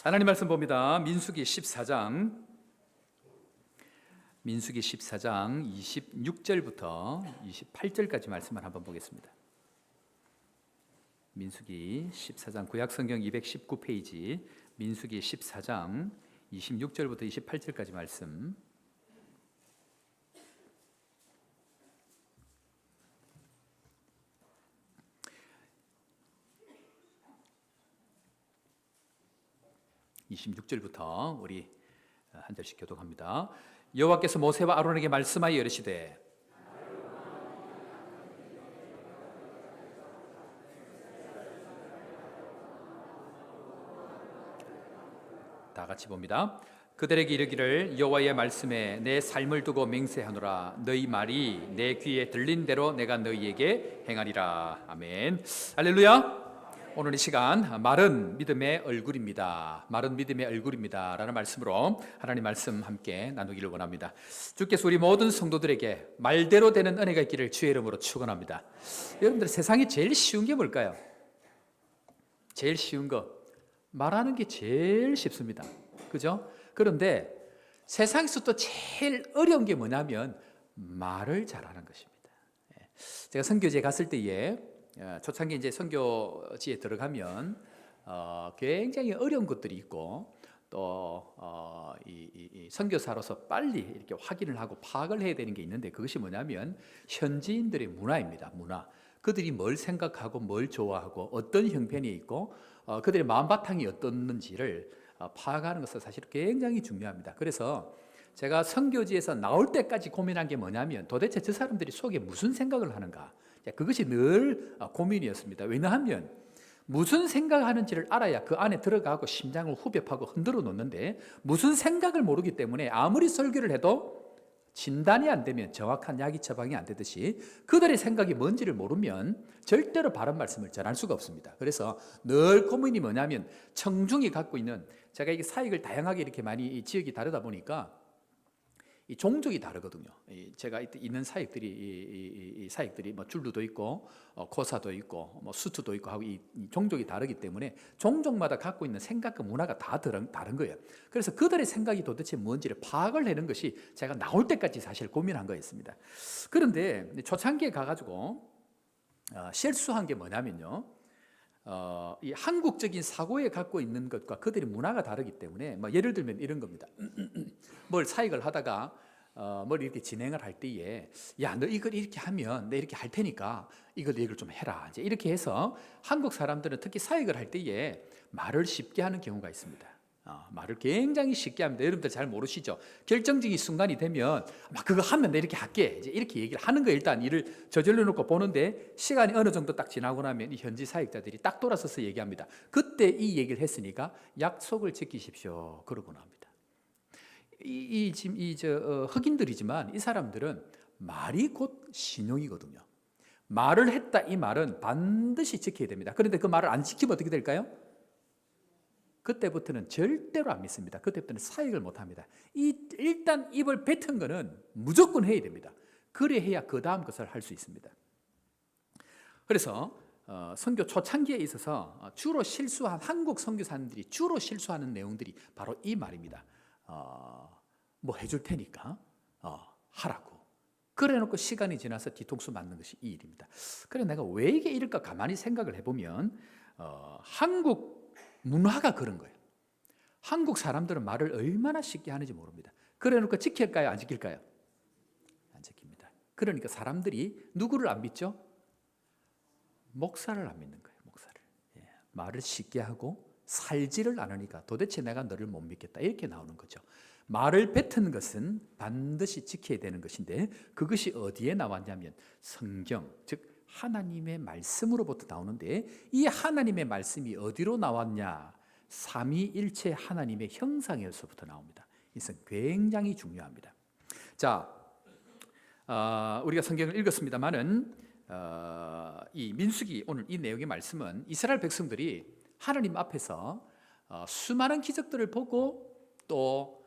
하나님 말씀 봅니다. 민수기 14장 26절부터 28절까지 말씀을 한번 보겠습니다. 민수기 14장 구약성경 219페이지 민수기 14장 26절부터 28절까지 말씀. (26절부터) 우리 한 절씩 교독합니다. 여호와께서 모세와 아론에게 말씀하여 이르시되 다 같이 봅니다. 그들에게 이르기를 여호와의 말씀에 내 삶을 두고 맹세하노라. 너희 말이 내 귀에 들린 대로 내가 너희에게 행하리라. 아멘. 할렐루야. 오늘 이 시간 말은 믿음의 얼굴입니다. 말은 믿음의 얼굴입니다 라는 말씀으로 하나님 말씀 함께 나누기를 원합니다. 주께서 우리 모든 성도들에게 말대로 되는 은혜가 있기를 주의 이름으로 축원합니다. 여러분들, 세상에 제일 쉬운 게 뭘까요? 제일 쉬운 거, 말하는 게 제일 쉽습니다. 그죠? 그런데 세상에서 또 제일 어려운 게 뭐냐면 말을 잘하는 것입니다. 제가 선교지에 갔을 때에 초창기 이제 선교지에 들어가면 굉장히 어려운 것들이 있고 또 이 선교사로서 빨리 이렇게 확인을 하고 파악을 해야 되는 게 있는데, 그것이 뭐냐면 현지인들의 문화입니다. 문화. 그들이 뭘 생각하고 뭘 좋아하고 어떤 형편이 있고 그들의 마음바탕이 어떻는지를 파악하는 것은 사실 굉장히 중요합니다. 그래서 제가 선교지에서 나올 때까지 고민한 게 뭐냐면 도대체 저 사람들이 속에 무슨 생각을 하는가, 그것이 늘 고민이었습니다. 왜냐하면 무슨 생각하는지를 알아야 그 안에 들어가고 심장을 후벼 파고 흔들어 놓는데, 무슨 생각을 모르기 때문에 아무리 설교를 해도 진단이 안 되면 정확한 약이 처방이 안 되듯이 그들의 생각이 뭔지를 모르면 절대로 바른 말씀을 전할 수가 없습니다. 그래서 늘 고민이 뭐냐면 청중이 갖고 있는, 제가 이게 사역을 다양하게 이렇게 많이 지역이 다르다 보니까 이 종족이 다르거든요. 제가 있는 사역들이 이 사역들이 뭐 줄루도 있고 코사도 있고 뭐 수투도 있고 하고 이 종족이 다르기 때문에 종족마다 갖고 있는 생각과 문화가 다 다른 거예요. 그래서 그들의 생각이 도대체 뭔지를 파악을 하는 것이 제가 나올 때까지 사실 고민한 거였습니다. 그런데 초창기에 가가지고 실수한 게 뭐냐면요, 이 한국적인 사고에 갖고 있는 것과 그들의 문화가 다르기 때문에 뭐 예를 들면 이런 겁니다. 뭘 사역을 하다가 뭘 이렇게 진행을 할 때에 야, 너 이걸 이렇게 하면 내가 이렇게 할 테니까 이걸 좀 해라, 이제 이렇게 해서 한국 사람들은 특히 사역을 할 때에 말을 쉽게 하는 경우가 있습니다. 말을 굉장히 쉽게 합니다. 여러분들 잘 모르시죠? 결정적인 순간이 되면 막 그거 하면 내가 이렇게 할게, 이제 이렇게 얘기를 하는 거, 일단 일을 저질러 놓고 보는데 시간이 어느 정도 딱 지나고 나면 이 현지 사역자들이 딱 돌아서서 얘기합니다. 그때 이 얘기를 했으니까 약속을 지키십시오, 그러고 나옵니다. 지금 흑인들이지만 이 사람들은 말이 곧 신용이거든요. 말을 했다, 이 말은 반드시 지켜야 됩니다. 그런데 그 말을 안 지키면 어떻게 될까요? 그때부터는 절대로 안 믿습니다. 그때부터는 사역을 못합니다. 일단 입을 뱉은 거는 무조건 해야 됩니다. 그래 해야 그 다음 것을 할 수 있습니다. 그래서 선교 초창기에 있어서 주로 실수한 한국 선교사님들이 주로 실수하는 내용들이 바로 이 말입니다. 뭐 해줄 테니까 하라고. 그래 놓고 시간이 지나서 뒤통수 맞는 것이 이 일입니다. 그래 내가 왜 이게 이럴까 가만히 생각을 해보면 한국 문화가 그런 거예요. 한국 사람들은 말을 얼마나 쉽게 하는지 모릅니다. 그래 놓고 지킬까요, 안 지킬까요? 안 지킵니다. 그러니까 사람들이 누구를 안 믿죠? 목사를 안 믿는 거예요. 목사를. 말을 쉽게 하고 살지를 않으니까 도대체 내가 너를 못 믿겠다, 이렇게 나오는 거죠. 말을 뱉은 것은 반드시 지켜야 되는 것인데, 그것이 어디에 나왔냐면 성경, 즉 하나님의 말씀으로부터 나오는데, 이 하나님의 말씀이 어디로 나왔냐? 삼위일체 하나님의 형상에서부터 나옵니다. 이것은 굉장히 중요합니다. 자, 우리가 성경을 읽었습니다만은 이 민수기 오늘 이 내용의 말씀은 이스라엘 백성들이 하나님 앞에서 수많은 기적들을 보고 또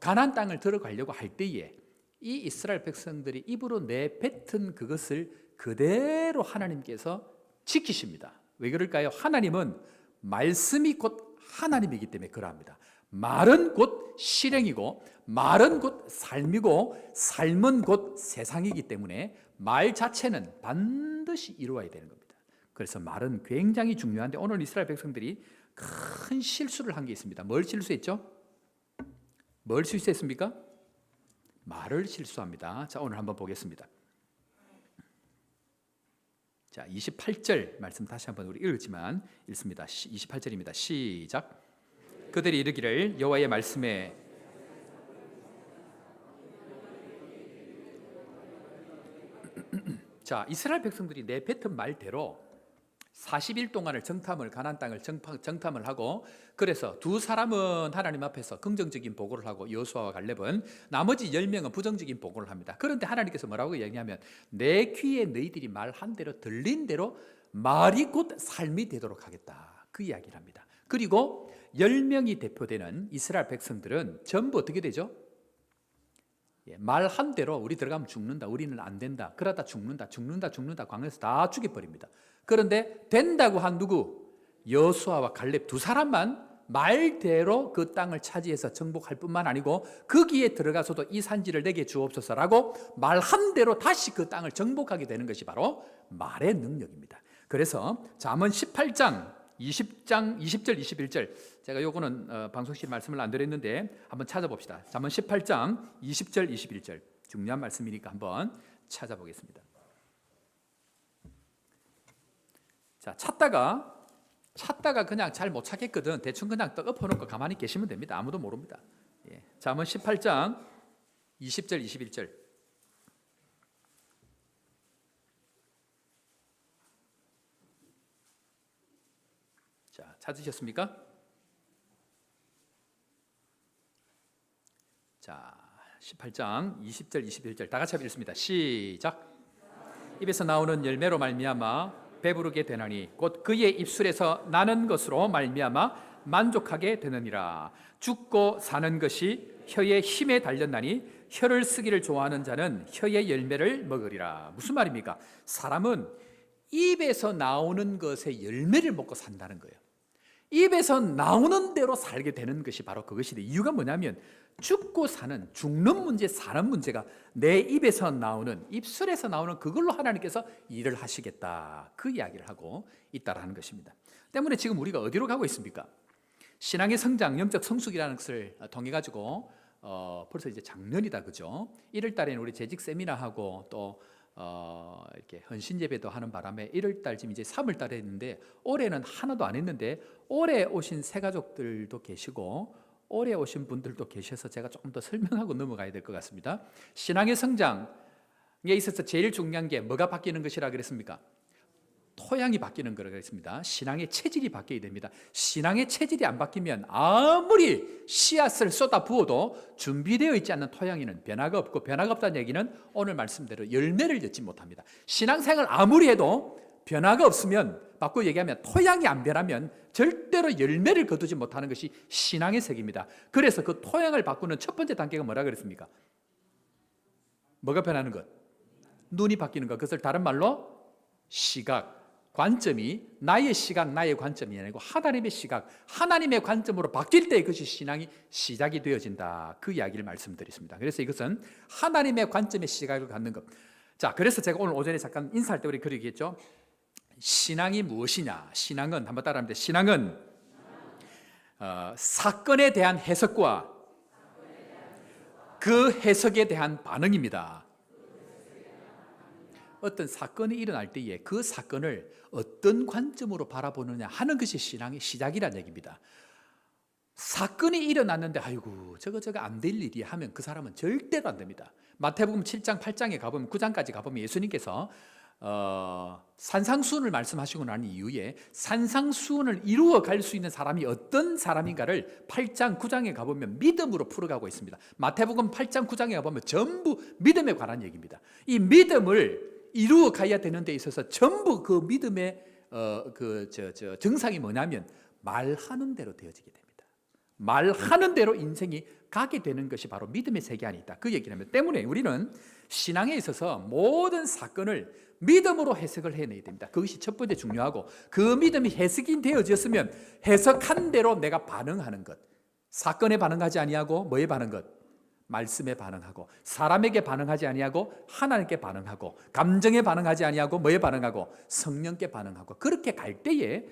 가나안 땅을 들어가려고 할 때에 이 이스라엘 백성들이 입으로 내뱉은 그것을 그대로 하나님께서 지키십니다. 왜 그럴까요? 하나님은 말씀이 곧 하나님이기 때문에 그러합니다. 말은 곧 실행이고 말은 곧 삶이고 삶은 곧 세상이기 때문에 말 자체는 반드시 이루어야 되는 겁니다. 그래서 말은 굉장히 중요한데 오늘 이스라엘 백성들이 큰 실수를 한 게 있습니다. 뭘 실수했죠? 뭘 실수했습니까? 말을 실수합니다. 자, 오늘 한번 보겠습니다. 자, 28절 말씀 다시 한번 우리 읽었지만 읽습니다. 28절입니다. 시작. 그들이 이르기를 여호와의 말씀에 자, 이스라엘 백성들이 내뱉은 말대로 40일 동안을 가나안 땅을 정탐을 하고 그래서 두 사람은 하나님 앞에서 긍정적인 보고를 하고 여호수아와 갈렙은 나머지 10명은 부정적인 보고를 합니다. 그런데 하나님께서 뭐라고 얘기하면 내 귀에 너희들이 말한 대로 들린 대로 말이 곧 삶이 되도록 하겠다. 그 이야기를 합니다. 그리고 10명이 대표되는 이스라엘 백성들은 전부 어떻게 되죠? 말한 대로 우리 들어가면 죽는다, 우리는 안 된다, 그러다 죽는다, 광야에서 다 죽여버립니다. 그런데 된다고 한 누구? 여호수아와 갈렙 두 사람만 말대로 그 땅을 차지해서 정복할 뿐만 아니고 거기에 들어가서도 이 산지를 내게 주옵소서라고 말한 대로 다시 그 땅을 정복하게 되는 것이 바로 말의 능력입니다. 그래서 잠언 18장 20절 21절 제가 요거는 방송실 말씀을 안 드렸는데 한번 찾아봅시다. 잠언 18장 20절 21절 중요한 말씀이니까 한번 찾아보겠습니다. 자, 찾다가 그냥 잘 못 찾겠거든 대충 그냥 또 엎어놓고 가만히 계시면 됩니다. 아무도 모릅니다. 잠언 18장 20절 21절 자, 찾으셨습니까? 자, 18장 20절 21절 다 같이 읽습니다. 시작. 입에서 나오는 열매로 말미암아 배부르게 되나니 곧 그의 입술에서 나는 것으로 말미암아 만족하게 되느니라. 죽고 사는 것이 혀의 힘에 달렸나니 혀를 쓰기를 좋아하는 자는 혀의 열매를 먹으리라. 무슨 말입니까? 사람은 입에서 나오는 것의 열매를 먹고 산다는 거예요. 입에서 나오는 대로 살게 되는 것이 바로 그것인데 이유가 뭐냐면 죽는 문제, 사는 문제가 내 입에서 나오는 입술에서 나오는 그걸로 하나님께서 일을 하시겠다 그 이야기를 하고 있다라는 것입니다. 때문에 지금 우리가 어디로 가고 있습니까? 신앙의 성장, 영적 성숙이라는 것을 통해 가지고 벌써 이제 작년이다 그죠? 1월 달에는 우리 재직 세미나하고 또 이렇게 헌신 예배도 하는 바람에 1월 달쯤 이제 3월 달에 했는데 올해는 하나도 안 했는데 올해 오신 새 가족들도 계시고 올해 오신 분들도 계셔서 제가 조금 더 설명하고 넘어가야 될 것 같습니다. 신앙의 성장에 있어서 제일 중요한 게 뭐가 바뀌는 것이라 그랬습니까? 토양이 바뀌는 거라고 했습니다. 신앙의 체질이 바뀌어야 됩니다. 신앙의 체질이 안 바뀌면 아무리 씨앗을 쏟아 부어도 준비되어 있지 않는 토양에는 변화가 없고 변화가 없다는 얘기는 오늘 말씀대로 열매를 맺지 못합니다. 신앙생활 아무리 해도 변화가 없으면 바꾸어 얘기하면 토양이 안 변하면 절대로 열매를 거두지 못하는 것이 신앙의 세계입니다. 그래서 그 토양을 바꾸는 첫 번째 단계가 뭐라 그랬습니까? 뭐가 변하는 것? 눈이 바뀌는 것. 그것을 다른 말로 시각, 관점이 나의 시각, 나의 관점이 아니고 하나님의 시각, 하나님의 관점으로 바뀔 때 그것이 신앙이 시작이 되어진다. 그 이야기를 말씀드렸습니다. 그래서 이것은 하나님의 관점의 시각을 갖는 것. 자, 그래서 제가 오늘 오전에 잠깐 인사할 때 우리 그렇게 했죠. 신앙이 무엇이냐? 신앙은 한번 따라합니다. 신앙은 사건에 대한 해석과 그 해석에 대한 반응입니다. 어떤 사건이 일어날 때에 그 사건을 어떤 관점으로 바라보느냐 하는 것이 신앙의 시작이라는 얘기입니다. 사건이 일어났는데 아이고 저거 안 될 일이 하면 그 사람은 절대로 안 됩니다. 마태복음 7장 8장에 가보면 9장까지 가보면 예수님께서 산상수훈을 말씀하시고 난 이후에 산상수훈을 이루어 갈 수 있는 사람이 어떤 사람인가를 8장 9장에 가보면 믿음으로 풀어가고 있습니다. 마태복음 8장 9장에 가보면 전부 믿음에 관한 얘기입니다. 이 믿음을 이루어 가야 되는 데 있어서 전부 그 믿음의 정상이 뭐냐면 말하는 대로 되어지게 됩니다. 말하는 대로 인생이 가게 되는 것이 바로 믿음의 세계 안에 있다. 그 얘기를 합니다. 때문에 우리는 신앙에 있어서 모든 사건을 믿음으로 해석을 해내야 됩니다. 그것이 첫 번째 중요하고, 그 믿음이 해석이 되어졌으면 해석한 대로 내가 반응하는 것. 사건에 반응하지 아니하고 뭐에 반응 것? 말씀에 반응하고, 사람에게 반응하지 아니하고 하나님께 반응하고, 감정에 반응하지 아니하고 뭐에 반응하고? 성령께 반응하고. 그렇게 갈 때에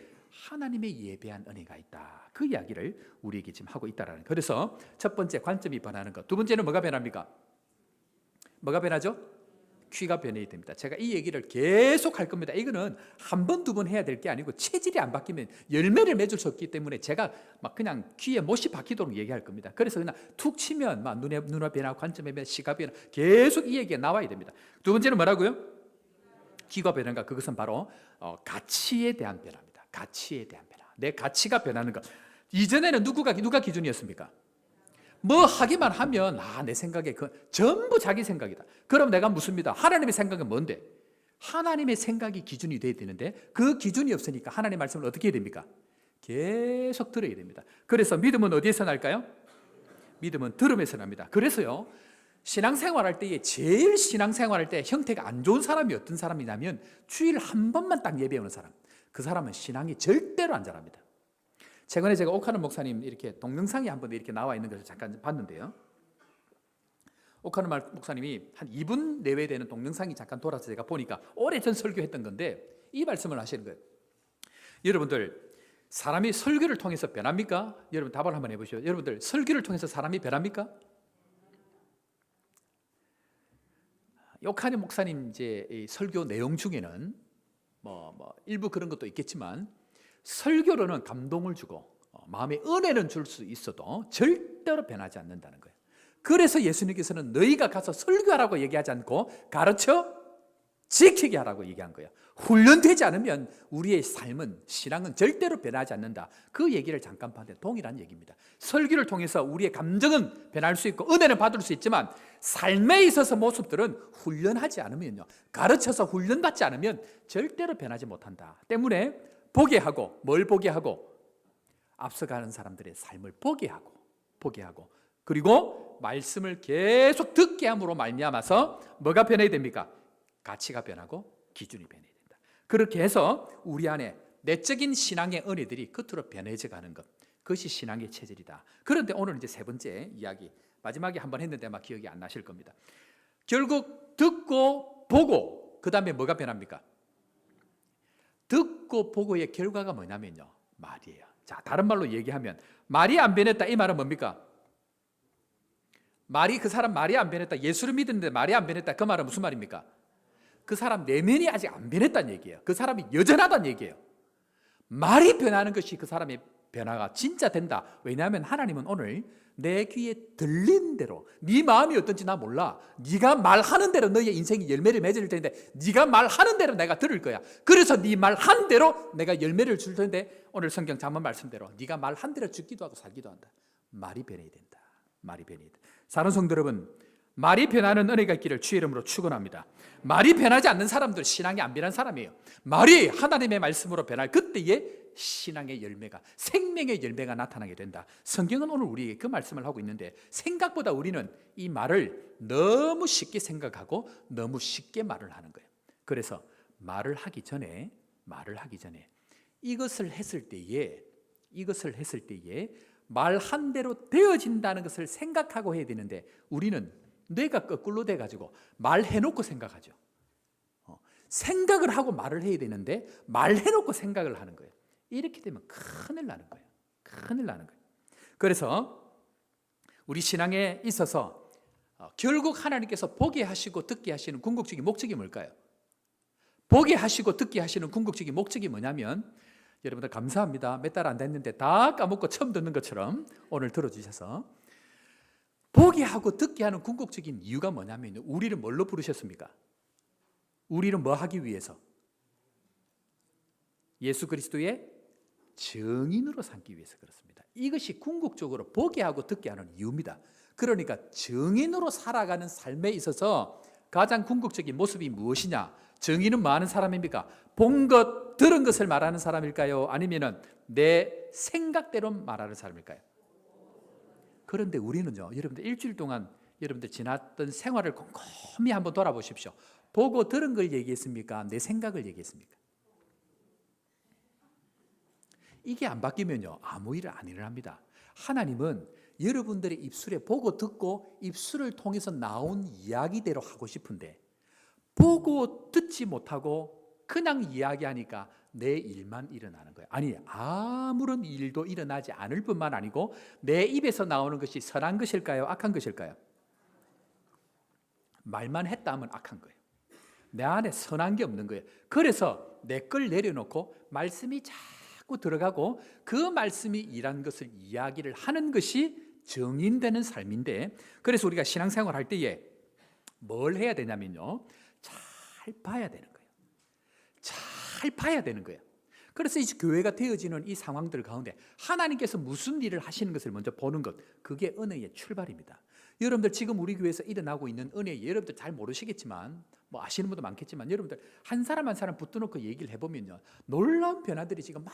하나님의 예배한 은혜가 있다. 그 이야기를 우리에게 지금 하고 있다라는 거예요. 그래서 첫 번째 관점이 변하는 것. 두 번째는 뭐가 변합니까? 뭐가 변하죠? 귀가 변해야 됩니다. 제가 이 얘기를 계속 할 겁니다. 이거는 한 번, 두 번 해야 될 게 아니고 체질이 안 바뀌면 열매를 맺을 수 없기 때문에 제가 막 그냥 귀에 못이 박히도록 얘기할 겁니다. 그래서 그냥 툭 치면 막 눈의 변화, 관점의 변화, 시각 변화, 계속 이 얘기가 나와야 됩니다. 두 번째는 뭐라고요? 귀가 변한가? 그것은 바로 가치에 대한 변화입니다. 가치에 대한 변화. 내 가치가 변하는 것. 이전에는 누가 기준이었습니까? 뭐 하기만 하면 내 생각에 전부 자기 생각이다. 그럼 내가 묻습니다. 하나님의 생각은 뭔데? 하나님의 생각이 기준이 돼야 되는데 그 기준이 없으니까 하나님의 말씀을 어떻게 해야 됩니까? 계속 들어야 됩니다. 그래서 믿음은 어디에서 날까요? 믿음은 들음에서 납니다. 그래서요, 신앙생활할 때에 제일 신앙생활할 때 형태가 안 좋은 사람이 어떤 사람이냐면 주일 한 번만 딱 예배 오는 사람. 그 사람은 신앙이 절대로 안 자랍니다. 최근에 제가 오카노 목사님 이렇게 동영상이 한 번 이렇게 나와 있는 것을 잠깐 봤는데요. 오카노 목사님이 한 2분 내외 되는 동영상이 잠깐 돌아서 제가 보니까 오래전 설교했던 건데 이 말씀을 하시는 거예요. 여러분들, 사람이 설교를 통해서 변합니까? 여러분 답을 한번 해보시죠. 여러분들, 설교를 통해서 사람이 변합니까? 오카노 목사님 이제 설교 내용 중에는 일부 그런 것도 있겠지만 설교로는 감동을 주고 마음의 은혜는 줄 수 있어도 절대로 변하지 않는다는 거예요. 그래서 예수님께서는 너희가 가서 설교하라고 얘기하지 않고 가르쳐 지키게 하라고 얘기한 거예요. 훈련되지 않으면 우리의 삶은, 신앙은 절대로 변하지 않는다. 그 얘기를 잠깐 봤는데 동일한 얘기입니다. 설교를 통해서 우리의 감정은 변할 수 있고 은혜는 받을 수 있지만 삶에 있어서 모습들은 훈련하지 않으면요, 가르쳐서 훈련받지 않으면 절대로 변하지 못한다. 때문에 보게 하고, 뭘 보게 하고? 앞서가는 사람들의 삶을 보게 하고 그리고 말씀을 계속 듣게 함으로 말미암아서 뭐가 변해야 됩니까? 가치가 변하고 기준이 변해야 된다. 그렇게 해서 우리 안에 내적인 신앙의 은혜들이 겉으로 변해져 가는 것, 그것이 신앙의 체질이다. 그런데 오늘 이제 세 번째 이야기, 마지막에 한번 했는데 아마 기억이 안 나실 겁니다. 결국 듣고 보고 그 다음에 뭐가 변합니까? 듣고 보고의 결과가 뭐냐면요, 말이에요. 자, 다른 말로 얘기하면 말이 안 변했다, 이 말은 뭡니까? 그 사람 말이 안 변했다, 예수를 믿는데 말이 안 변했다, 그 말은 무슨 말입니까? 그 사람 내면이 아직 안 변했다는 얘기예요. 그 사람이 여전하다는 얘기예요. 말이 변하는 것이 그 사람의 변화가 진짜 된다. 왜냐하면 하나님은 오늘 내 귀에 들린 대로, 네 마음이 어떤지 나 몰라, 네가 말하는 대로 너의 인생이 열매를 맺을 텐데 네가 말하는 대로 내가 들을 거야. 그래서 네 말한 대로 내가 열매를 줄 텐데 오늘 성경 잠언 말씀대로 네가 말한 대로 죽기도 하고 살기도 한다. 말이 변해야 된다. 말이 변해야 된다. 사랑하는 성도 여러분, 말이 변하는 은혜가 있기를 주의 이름으로 축원합니다. 말이 변하지 않는 사람들, 신앙이 안 변한 사람이에요. 말이 하나님의 말씀으로 변할 그때에 신앙의 열매가, 생명의 열매가 나타나게 된다. 성경은 오늘 우리에게 그 말씀을 하고 있는데 생각보다 우리는 이 말을 너무 쉽게 생각하고 너무 쉽게 말을 하는 거예요. 그래서 말을 하기 전에 이것을 했을 때에 말한 대로 되어진다는 것을 생각하고 해야 되는데 우리는 뇌가 거꾸로 돼가지고 말해놓고 생각하죠. 생각을 하고 말을 해야 되는데 말해놓고 생각을 하는 거예요. 이렇게 되면 큰일 나는 거예요. 그래서 우리 신앙에 있어서 결국 하나님께서 보게 하시고 듣게 하시는 궁극적인 목적이 뭘까요? 보게 하시고 듣게 하시는 궁극적인 목적이 뭐냐면, 여러분들 감사합니다. 몇 달 안 됐는데 다 까먹고 처음 듣는 것처럼 오늘 들어주셔서, 보게 하고 듣게 하는 궁극적인 이유가 뭐냐면 우리를 뭘로 부르셨습니까? 우리는 뭐 하기 위해서? 예수 그리스도의 증인으로 삼기 위해서 그렇습니다. 이것이 궁극적으로 보게 하고 듣게 하는 이유입니다. 그러니까 증인으로 살아가는 삶에 있어서 가장 궁극적인 모습이 무엇이냐? 증인은 뭐 하는 사람입니까? 본 것, 들은 것을 말하는 사람일까요? 아니면 내 생각대로 말하는 사람일까요? 그런데 우리는요, 여러분들 일주일 동안 여러분들 지났던 생활을 곰곰이 한번 돌아보십시오. 보고 들은 걸 얘기했습니까? 내 생각을 얘기했습니까? 이게 안 바뀌면요, 아무 일 안 일어납니다. 하나님은 여러분들의 입술에 보고 듣고 입술을 통해서 나온 이야기대로 하고 싶은데, 보고 듣지 못하고 그냥 이야기하니까 내 일만 일어나는 거예요. 아니, 아무런 일도 일어나지 않을 뿐만 아니고 내 입에서 나오는 것이 선한 것일까요? 악한 것일까요? 말만 했다 하면 악한 거예요. 내 안에 선한 게 없는 거예요. 그래서 내 걸 내려놓고 말씀이 자꾸 들어가고 그 말씀이 일한 것을 이야기를 하는 것이 정인되는 삶인데, 그래서 우리가 신앙생활 할 때에 뭘 해야 되냐면요, 잘 봐야 되는 거예요. 잘 봐야 되는 거예요. 그래서 이 교회가 되어지는 이 상황들 가운데 하나님께서 무슨 일을 하시는 것을 먼저 보는 것, 그게 은혜의 출발입니다. 여러분들 지금 우리 교회에서 일어나고 있는 은혜, 여러분들 잘 모르시겠지만, 뭐 아시는 분도 많겠지만, 여러분들 한 사람 한 사람 붙들어놓고 얘기를 해보면요, 놀라운 변화들이 지금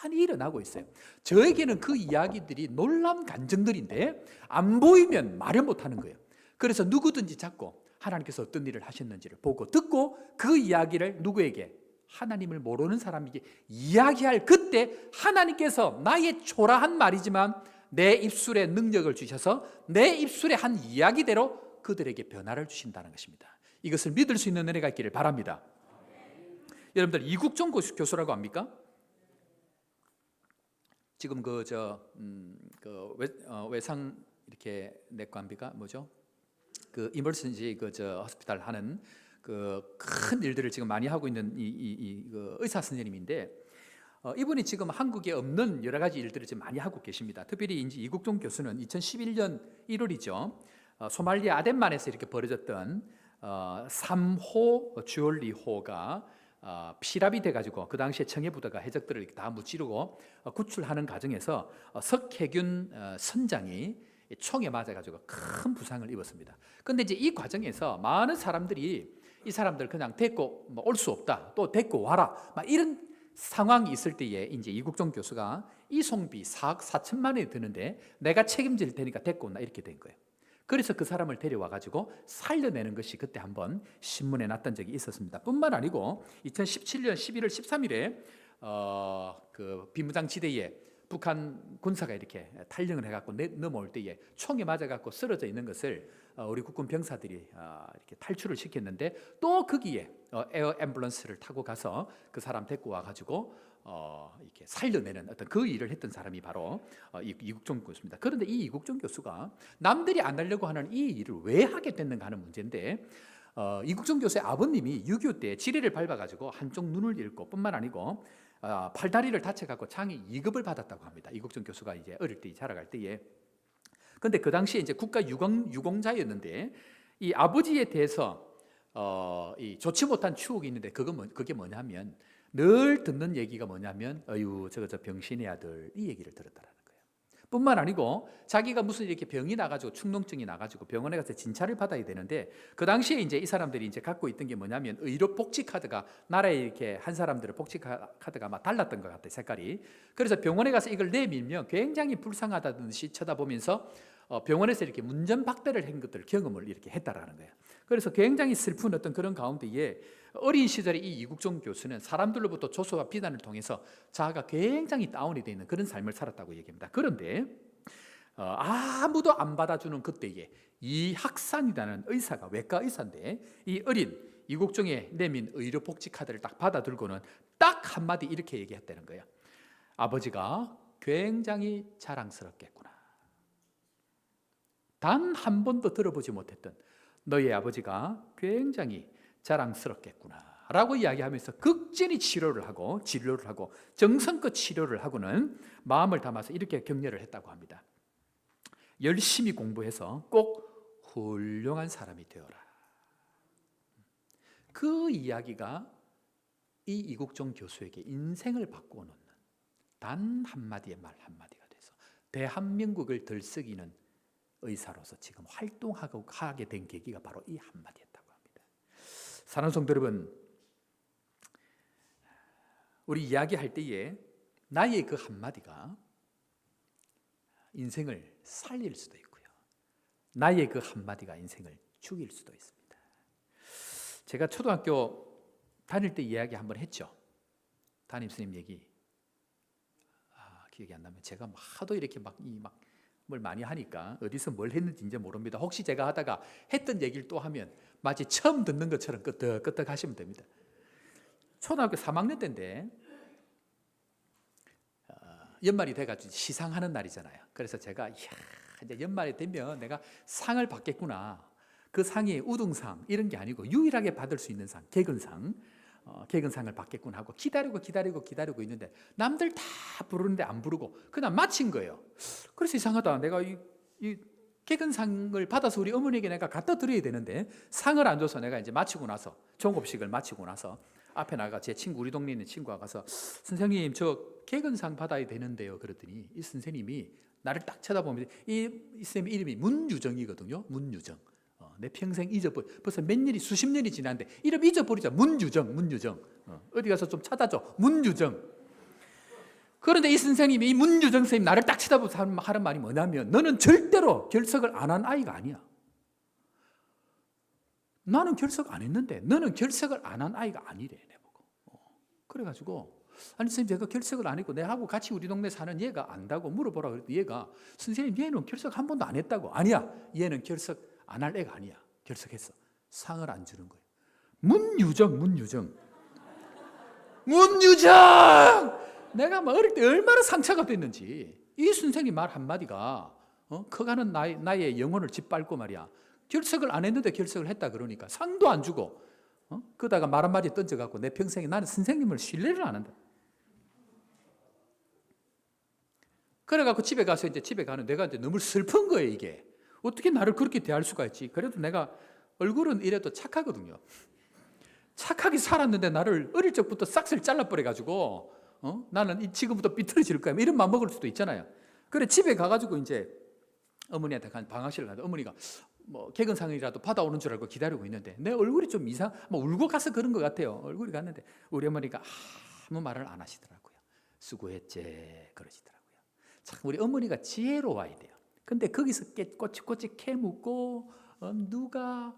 많이 일어나고 있어요. 저에게는 그 이야기들이 놀라운 간증들인데 안 보이면 말을 못하는 거예요. 그래서 누구든지 잡고 하나님께서 어떤 일을 하셨는지를 보고 듣고 그 이야기를 누구에게? 하나님을 모르는 사람에게 이야기할 그때 하나님께서 나의 초라한 말이지만 내 입술에 능력을 주셔서 내 입술에 한 이야기대로 그들에게 변화를 주신다는 것입니다. 이것을 믿을 수 있는 은혜가 있기를 바랍니다. 여러분들 이국종 교수라고 합니까? 지금 외상 이렇게 내과입니까? 뭐죠? 그 이머전시 호스피탈 하는 그 큰 일들을 지금 많이 하고 있는 그 의사 선생님인데, 이분이 지금 한국에 없는 여러 가지 일들을 지금 많이 하고 계십니다. 특별히 이제 이국종 교수는 2011년 1월이죠. 소말리아 아덴만에서 이렇게 벌어졌던 3호 주얼리호가 피랍이 돼가지고 그 당시에 청해부대가 해적들을 다 무찌르고 구출하는 과정에서 석혜균 선장이 총에 맞아가지고 큰 부상을 입었습니다. 그런데 이제 이 과정에서 많은 사람들이 이 사람들 그냥 데리고 올 수 없다, 또 데리고 와라, 막 이런 상황이 있을 때에 이제 이국종 교수가 이송비 4억 4천만 원이 드는데 내가 책임질 테니까 데리고 온다, 이렇게 된 거예요. 그래서 그 사람을 데려와 가지고 살려내는 것이 그때 한번 신문에 났던 적이 있었습니다. 뿐만 아니고 2017년 11월 13일에 그 비무장지대에 북한 군사가 이렇게 탈영을 해갖고 넘어올 때에 총에 맞아갖고 쓰러져 있는 것을 우리 국군 병사들이 이렇게 탈출을 시켰는데, 또 거기에 에어 앰뷸런스를 타고 가서 그 사람 데리고 와가지고 이렇게 살려내는 어떤 그 일을 했던 사람이 바로 이국종 교수입니다. 그런데 이 이국종 교수가 남들이 안 하려고 하는 이 일을 왜 하게 됐는가 하는 문제인데, 이국종 교수의 아버님이 6.25 때 지뢰를 밟아가지고 한쪽 눈을 잃고 뿐만 아니고 팔다리를 다쳐갖고 장애 2급을 받았다고 합니다. 이국종 교수가 이제 어릴 때 자라갈 때에. 그런데 그 당시에 이제 국가 유공자였는데 이 아버지에 대해서 이 좋지 못한 추억이 있는데 그게 뭐냐면, 늘 듣는 얘기가 뭐냐면, 어유 저 병신의 아들, 이 얘기를 들었다라는 거예요. 뿐만 아니고 자기가 무슨 이렇게 병이 나가지고 축농증이 나가지고 병원에 가서 진찰을 받아야 되는데, 그 당시에 이제 이 사람들이 이제 갖고 있던 게 뭐냐면 의료 복지 카드가, 나라에 이렇게 한 사람들의 복지 카드가 막 달랐던 것 같아요, 색깔이. 그래서 병원에 가서 이걸 내밀면 굉장히 불쌍하다는 듯이 쳐다보면서 병원에서 이렇게 문전박대를 한 것들 경험을 이렇게 했다라는 거예요. 그래서 굉장히 슬픈 어떤 그런 가운데에 어린 시절에 이 이국종 교수는 사람들로부터 조소와 비난을 통해서 자아가 굉장히 다운이 되어 있는 그런 삶을 살았다고 얘기합니다. 그런데 아무도 안 받아주는 그때에 이 학산이라는 의사가, 외과 의사인데, 이 어린 이국종에 내민 의료복지 카드를 딱 받아 들고는 딱 한마디 이렇게 얘기했다는 거예요. 아버지가 굉장히 자랑스럽겠구나. 단 한 번도 들어보지 못했던 너희 아버지가 굉장히 자랑스럽겠구나 라고 이야기하면서 극진히 진료를 하고 정성껏 치료를 하고는 마음을 담아서 이렇게 격려를 했다고 합니다. 열심히 공부해서 꼭 훌륭한 사람이 되어라. 그 이야기가 이 이국종 교수에게 인생을 바꾸어 놓는 단 한마디의 말 한마디가 돼서 대한민국을 들썩이는 의사로서 지금 활동하게 된 계기가 바로 이 한마디였다고 합니다. 사랑하는 성도 여러분, 우리 이야기할 때에 나의 그 한마디가 인생을 살릴 수도 있고요. 나의 그 한마디가 인생을 죽일 수도 있습니다. 제가 초등학교 다닐 때 이야기 한번 했죠. 담임선생님 얘기. 기억이 안 나면 제가 하도 이렇게 뭘 많이 하니까 어디서 뭘 했는지 이제 모릅니다. 혹시 제가 하다가 했던 얘기를 또 하면 마치 처음 듣는 것처럼 끄떡끄떡 하시면 됩니다. 초등학교 3학년 때인데 연말이 돼가지고 시상하는 날이잖아요. 그래서 제가 이제 연말이 되면 내가 상을 받겠구나. 그 상이 우등상 이런 게 아니고 유일하게 받을 수 있는 상, 개근상, 개근상을 받겠구나 하고 기다리고 있는데 남들 다 부르는데 안 부르고 그냥 마친 거예요. 그래서 이상하다. 내가 이 개근상을 받아서 우리 어머니에게 내가 갖다 드려야 되는데 상을 안 줘서 내가 이제 마치고 나서 종업식을 마치고 나서 앞에 나가 제 친구 우리 동네에 있는 친구가 가서 선생님 저 개근상 받아야 되는데요. 그랬더니 이 선생님이 나를 딱 쳐다보면서 이 쌤 이름이 문유정이거든요. 문유정. 내 평생 잊어버려. 벌써 몇 년이 수십 년이 지났는데 이름 잊어버리자. 문유정. 어디 가서 좀 찾아줘. 문유정. 그런데 이 선생님이 이 문유정 선생님 나를 딱 쳐다보면서 하는 말이 뭐냐면 너는 절대로 결석을 안 한 아이가 아니야. 나는 결석 안 했는데 너는 결석을 안 한 아이가 아니래. 내보고. 그래가지고 아니 선생님 제가 결석을 안 했고 내하고 같이 우리 동네 사는 얘가 안다고 물어보라 그랬더니 얘가 선생님 얘는 결석 한 번도 안 했다고. 아니야. 얘는 결석 안 할 애가 아니야. 결석했어. 상을 안 주는 거예요. 문유정. 내가 어릴 때 얼마나 상처가 됐는지. 이 선생님 말 한마디가 커가는 나의 영혼을 짓밟고 말이야. 결석을 안 했는데 결석을 했다 그러니까 상도 안 주고 그러다가 말 한마디 던져갖고 내 평생에 나는 선생님을 신뢰를 안 한다. 그래갖고 집에 가서 이제 집에 가는 내가 이제 너무 슬픈 거예요. 이게 어떻게 나를 그렇게 대할 수가 있지? 그래도 내가 얼굴은 이래도 착하거든요. 착하게 살았는데 나를 어릴 적부터 싹쓸 잘라버려가지고 나는 지금부터 삐뚤어질 거야. 이런 마음 먹을 수도 있잖아요. 그래 집에 가가지고 이제 어머니한테 방학실을 가서 어머니가 뭐 개근상이라도 받아오는 줄 알고 기다리고 있는데 내 얼굴이 좀 울고 가서 그런 것 같아요. 얼굴이 갔는데 우리 어머니가 아무 말을 안 하시더라고요. 수고했제 그러시더라고요. 참 우리 어머니가 지혜로워야 돼요. 근데 거기서 꼬치꼬치 캐묻고 누가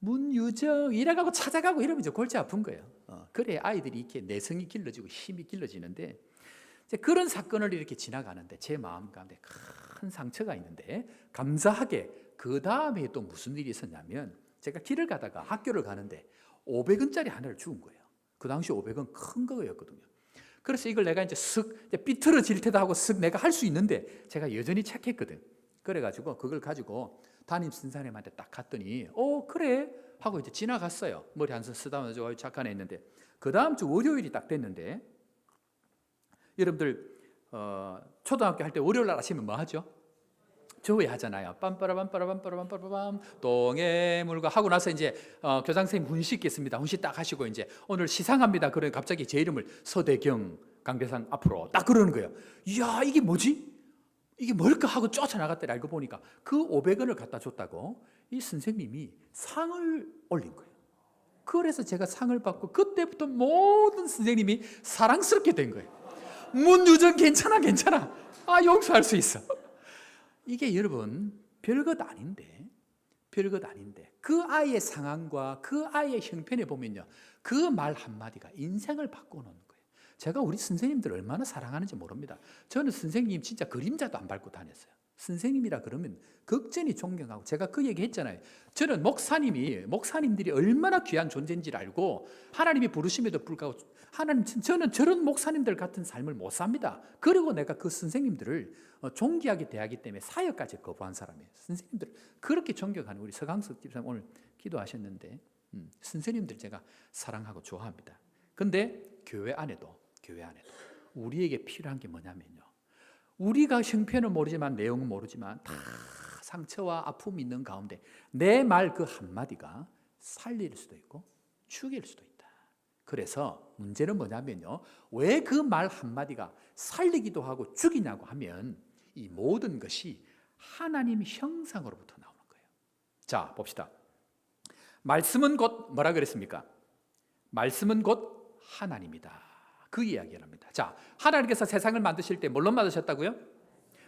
문유정 이래가고 찾아가고 이러면 이제 골치 아픈 거예요. 그래 아이들이 이렇게 내성이 길러지고 힘이 길러지는데 이제 그런 사건을 이렇게 지나가는데 제 마음 가운데 큰 상처가 있는데 감사하게 그 다음에 또 무슨 일이 있었냐면 제가 길을 가다가 학교를 가는데 500원짜리 하나를 주운 거예요. 그 당시 500원 큰 거였거든요. 그래서 이걸 내가 이제 삐뚤어질 테다 하고 내가 할 수 있는데 제가 여전히 착했거든. 그래가지고 그걸 가지고 담임 선생님한테 딱 갔더니 그래 하고 이제 지나갔어요. 머리 한손 쓰다듬어서 착한 애 했는데 그 다음 주 월요일이 딱 됐는데 여러분들 초등학교 할 때 월요일 날 아시면 뭐 하죠? 조회 하잖아요. 빰빠라빰빠라빰빠라빰빠라빰 동해 물과 하고 나서 이제 교장 선생님 훈시 있겠습니다. 훈시 딱 하시고 이제 오늘 시상합니다. 그래 갑자기 제 이름을 서대경 강대상 앞으로 딱 그러는 거예요. 이야 이게 뭐지? 이게 뭘까 하고 쫓아나갔더니 알고 보니까 그 500원을 갖다 줬다고 이 선생님이 상을 올린 거예요. 그래서 제가 상을 받고 그때부터 모든 선생님이 사랑스럽게 된 거예요. 문유정 괜찮아 용서할 수 있어. 이게 여러분 별것 아닌데 그 아이의 상황과 그 아이의 형편에 보면요 그 말 한마디가 인생을 바꿔놓는 거예요. 제가 우리 선생님들 얼마나 사랑하는지 모릅니다. 저는 선생님 진짜 그림자도 안 밟고 다녔어요. 선생님이라 그러면 극전히 존경하고 제가 그 얘기 했잖아요. 저는 목사님들이 얼마나 귀한 존재인지를 알고 하나님이 부르심에도 불구하고 저는 저런 목사님들 같은 삶을 못 삽니다. 그리고 내가 그 선생님들을 존귀하게 대하기 때문에 사역까지 거부한 사람이에요. 선생님들 그렇게 존경하는 우리 서강석 집사님 오늘 기도하셨는데 선생님들 제가 사랑하고 좋아합니다. 근데 교회 안에도 우리에게 필요한 게 뭐냐면요. 우리가 형편은 모르지만 내용은 모르지만 다 상처와 아픔이 있는 가운데 내 말 그 한마디가 살릴 수도 있고 죽일 수도 있다. 그래서 문제는 뭐냐면요. 왜 그 말 한마디가 살리기도 하고 죽이냐고 하면 이 모든 것이 하나님 형상으로부터 나오는 거예요. 자, 봅시다. 말씀은 곧 뭐라 그랬습니까? 말씀은 곧 하나님이다. 그 이야기를 합니다. 자, 하나님께서 세상을 만드실 때 뭘로 만드셨다고요?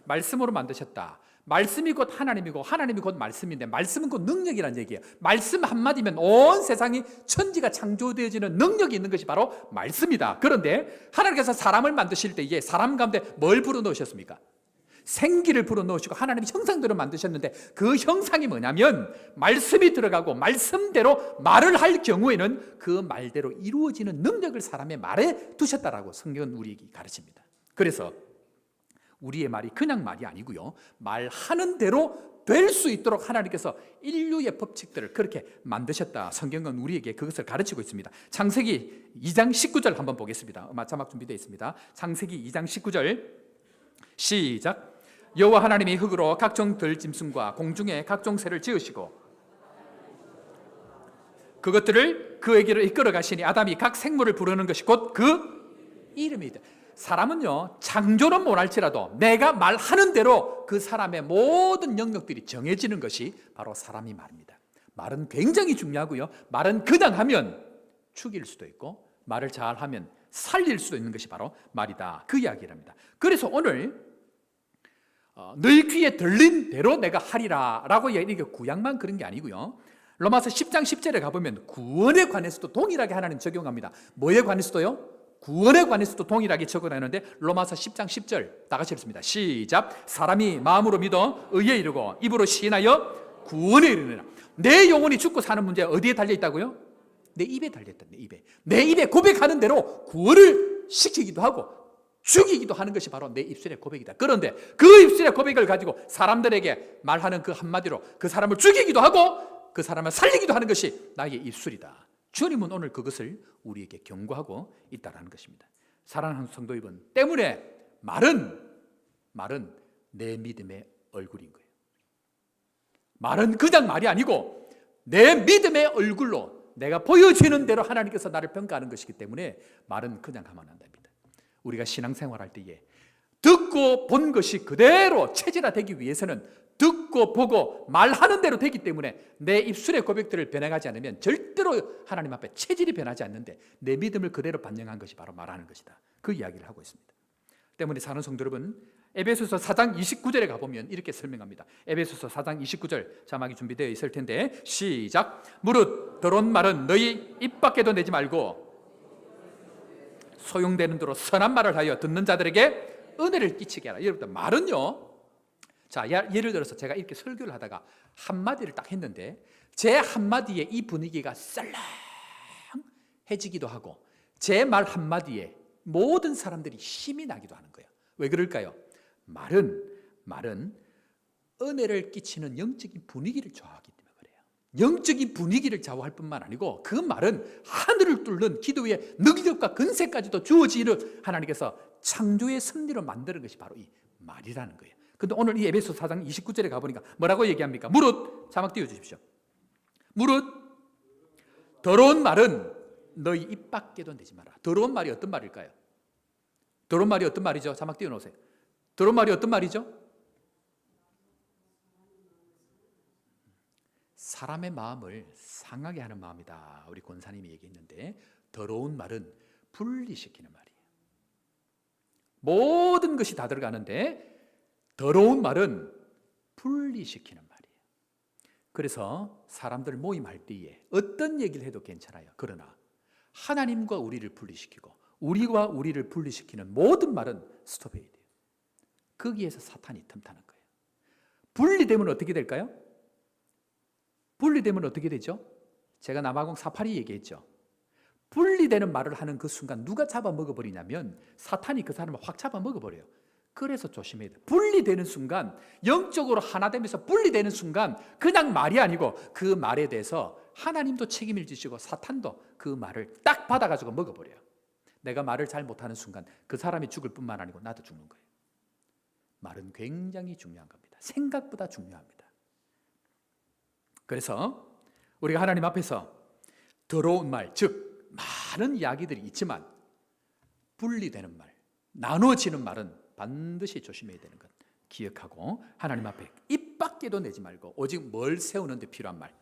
말씀으로 만드셨다. 말씀이 곧 하나님이고 하나님이 곧 말씀인데 말씀은 곧 능력이라는 얘기예요. 말씀 한마디면 온 세상이 천지가 창조되어지는 능력이 있는 것이 바로 말씀이다. 그런데 하나님께서 사람을 만드실 때에 사람 가운데 뭘 불어넣으셨습니까? 생기를 불어넣으시고 하나님이 형상대로 만드셨는데 그 형상이 뭐냐면 말씀이 들어가고 말씀대로 말을 할 경우에는 그 말대로 이루어지는 능력을 사람의 말에 두셨다라고 성경은 우리에게 가르칩니다. 그래서 우리의 말이 그냥 말이 아니고요, 말하는 대로 될 수 있도록 하나님께서 인류의 법칙들을 그렇게 만드셨다. 성경은 우리에게 그것을 가르치고 있습니다. 창세기 2장 19절 한번 보겠습니다. 자막 준비되어 있습니다. 창세기 2장 19절 시작. 여호와 하나님이 흙으로 각종 들짐승과 공중의 각종 새를 지으시고 그것들을 그에게로 이끌어 가시니 아담이 각 생물을 부르는 것이 곧 그 이름이다. 사람은요, 창조는 못할지라도 내가 말하는 대로 그 사람의 모든 영역들이 정해지는 것이 바로 사람이 말입니다. 말은 굉장히 중요하고요, 말은 그냥 하면 죽일 수도 있고 말을 잘하면 살릴 수도 있는 것이 바로 말이다. 그 이야기를 합니다. 그래서 오늘 너희 귀에 들린 대로 내가 하리라 라고 이게 구약만 그런 게 아니고요, 로마서 10장 10절에 가보면 구원에 관해서도 동일하게 하나님 적용합니다. 뭐에 관해서도요? 구원에 관해서도 동일하게 적용하는데 로마서 10장 10절 다 같이 읽습니다. 시작. 사람이 마음으로 믿어 의에 이르고 입으로 시인하여 구원에 이르느라. 내 영혼이 죽고 사는 문제 어디에 달려있다고요? 내 입에 달려있다. 내 입에 고백하는 대로 구원을 시키기도 하고 죽이기도 하는 것이 바로 내 입술의 고백이다. 그런데 그 입술의 고백을 가지고 사람들에게 말하는 그 한마디로 그 사람을 죽이기도 하고 그 사람을 살리기도 하는 것이 나의 입술이다. 주님은 오늘 그것을 우리에게 경고하고 있다는 것입니다. 사랑하는 성도 여러분, 때문에 말은 내 믿음의 얼굴인 거예요. 말은 그냥 말이 아니고 내 믿음의 얼굴로 내가 보여지는 대로 하나님께서 나를 평가하는 것이기 때문에 말은 그냥 하면 안 됩니다. 우리가 신앙생활할 때에 듣고 본 것이 그대로 체질화되기 위해서는 듣고 보고 말하는 대로 되기 때문에 내 입술의 고백들을 변해가지 않으면 절대로 하나님 앞에 체질이 변하지 않는데 내 믿음을 그대로 반영한 것이 바로 말하는 것이다. 그 이야기를 하고 있습니다. 때문에 사는 성도 여러분, 에베소서 4장 29절에 가보면 이렇게 설명합니다. 에베소서 4장 29절 자막이 준비되어 있을 텐데 시작. 무릇 더러운 말은 너희 입 밖에도 내지 말고 소용되는 대로 선한 말을 하여 듣는 자들에게 은혜를 끼치게 하라. 여러분, 말은요, 자, 예를 들어서 제가 이렇게 설교를 하다가 한마디를 딱 했는데 제 한마디에 이 분위기가 썰렁해지기도 하고 제 말 한마디에 모든 사람들이 힘이 나기도 하는 거예요. 왜 그럴까요? 말은 은혜를 끼치는 영적인 분위기를 좌우하기 때문에 그래요. 영적인 분위기를 좌우할 뿐만 아니고 그 말은 하늘을 뚫는 기도의 능력과 근세까지도 주어지는 하나님께서 창조의 섭리로 만드는 것이 바로 이 말이라는 거예요. 근데 오늘 이 에베소 4장 29절에 가보니까 뭐라고 얘기합니까? 무릇, 자막 띄워주십시오. 무릇 더러운 말은 너희 입 밖에도 내지 마라. 더러운 말이 어떤 말일까요? 더러운 말이 어떤 말이죠? 자막 띄워놓으세요. 더러운 말이 어떤 말이죠? 사람의 마음을 상하게 하는 마음이다. 우리 권사님이 얘기했는데 더러운 말은 분리시키는 말이에요. 모든 것이 다 들어가는데 더러운 말은 분리시키는 말이에요. 그래서 사람들 모임할 때에 어떤 얘기를 해도 괜찮아요. 그러나 하나님과 우리를 분리시키고 우리와 우리를 분리시키는 모든 말은 스톱해야 돼요. 거기에서 사탄이 틈타는 거예요. 분리되면 어떻게 될까요? 분리되면 어떻게 되죠? 제가 남아공 482 얘기했죠. 분리되는 말을 하는 그 순간 누가 잡아먹어버리냐면 사탄이 그 사람을 확 잡아먹어버려요. 그래서 조심해야 돼요. 분리되는 순간, 영적으로 하나 되면서 분리되는 순간 그냥 말이 아니고 그 말에 대해서 하나님도 책임을 지시고 사탄도 그 말을 딱 받아가지고 먹어버려요. 내가 말을 잘 못하는 순간 그 사람이 죽을 뿐만 아니고 나도 죽는 거예요. 말은 굉장히 중요한 겁니다. 생각보다 중요합니다. 그래서 우리가 하나님 앞에서 더러운 말, 즉 많은 이야기들이 있지만 분리되는 말, 나누어지는 말은 반드시 조심해야 되는 것 기억하고 하나님 앞에 입 밖에도 내지 말고 오직 뭘 세우는 데 필요한 말,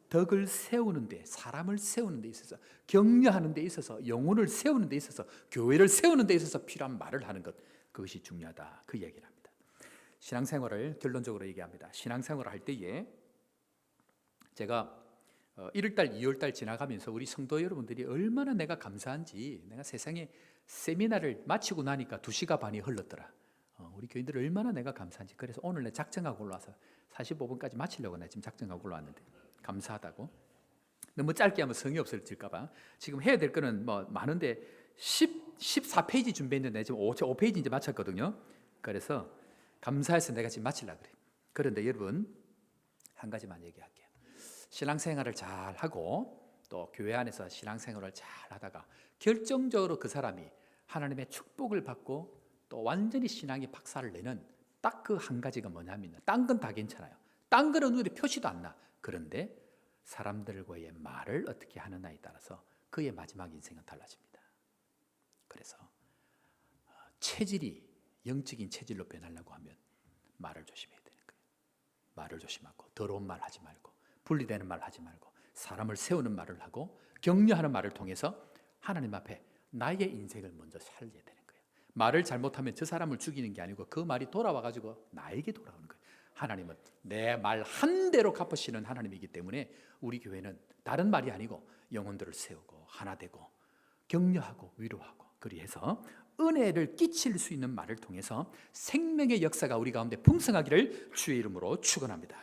덕을 세우는 데, 사람을 세우는 데 있어서, 격려하는 데 있어서, 영혼을 세우는 데 있어서, 교회를 세우는 데 있어서 필요한 말을 하는 것, 그것이 중요하다. 그 얘기를 합니다. 신앙생활을 결론적으로 얘기합니다. 신앙생활을 할 때에 제가 1월달, 2월달 지나가면서 우리 성도 여러분들이 얼마나 내가 감사한지, 내가 세상에 세미나를 마치고 나니까 2시간 반이 흘렀더라. 우리 교인들 얼마나 내가 감사한지. 그래서 오늘 내 작정하고 올라와서 45분까지 마치려고 내가 지금 작정하고 올라왔는데, 감사하다고. 너무 짧게 하면 성의 없어질까 봐. 지금 해야 될 거는 뭐 많은데 14페이지 준비했는데 지금 5페이지 이제 마쳤거든요. 그래서 감사해서 내가 지금 마치려고 그래. 그런데 여러분, 한 가지만 얘기할게요. 신앙생활을 잘 하고 또 교회 안에서 신앙생활을 잘 하다가 결정적으로 그 사람이 하나님의 축복을 받고 또 완전히 신앙이 박살을 내는 딱 그 한 가지가 뭐냐면, 딴 건 다 괜찮아요. 딴 거는 눈에 표시도 안 나. 그런데 사람들과의 말을 어떻게 하느냐에 따라서 그의 마지막 인생은 달라집니다. 그래서 체질이 영적인 체질로 변하려고 하면 말을 조심해야 되는 거예요. 말을 조심하고 더러운 말 하지 말고 분리되는 말 하지 말고 사람을 세우는 말을 하고 격려하는 말을 통해서 하나님 앞에 나의 인생을 먼저 살려야 되는 거예요. 말을 잘못하면 저 사람을 죽이는 게 아니고 그 말이 돌아와가지고 나에게 돌아오는 거예요. 하나님은 내 말 한 대로 갚으시는 하나님이기 때문에 우리 교회는 다른 말이 아니고 영혼들을 세우고 하나 되고 격려하고 위로하고 그리해서 은혜를 끼칠 수 있는 말을 통해서 생명의 역사가 우리 가운데 풍성하기를 주의 이름으로 축원합니다.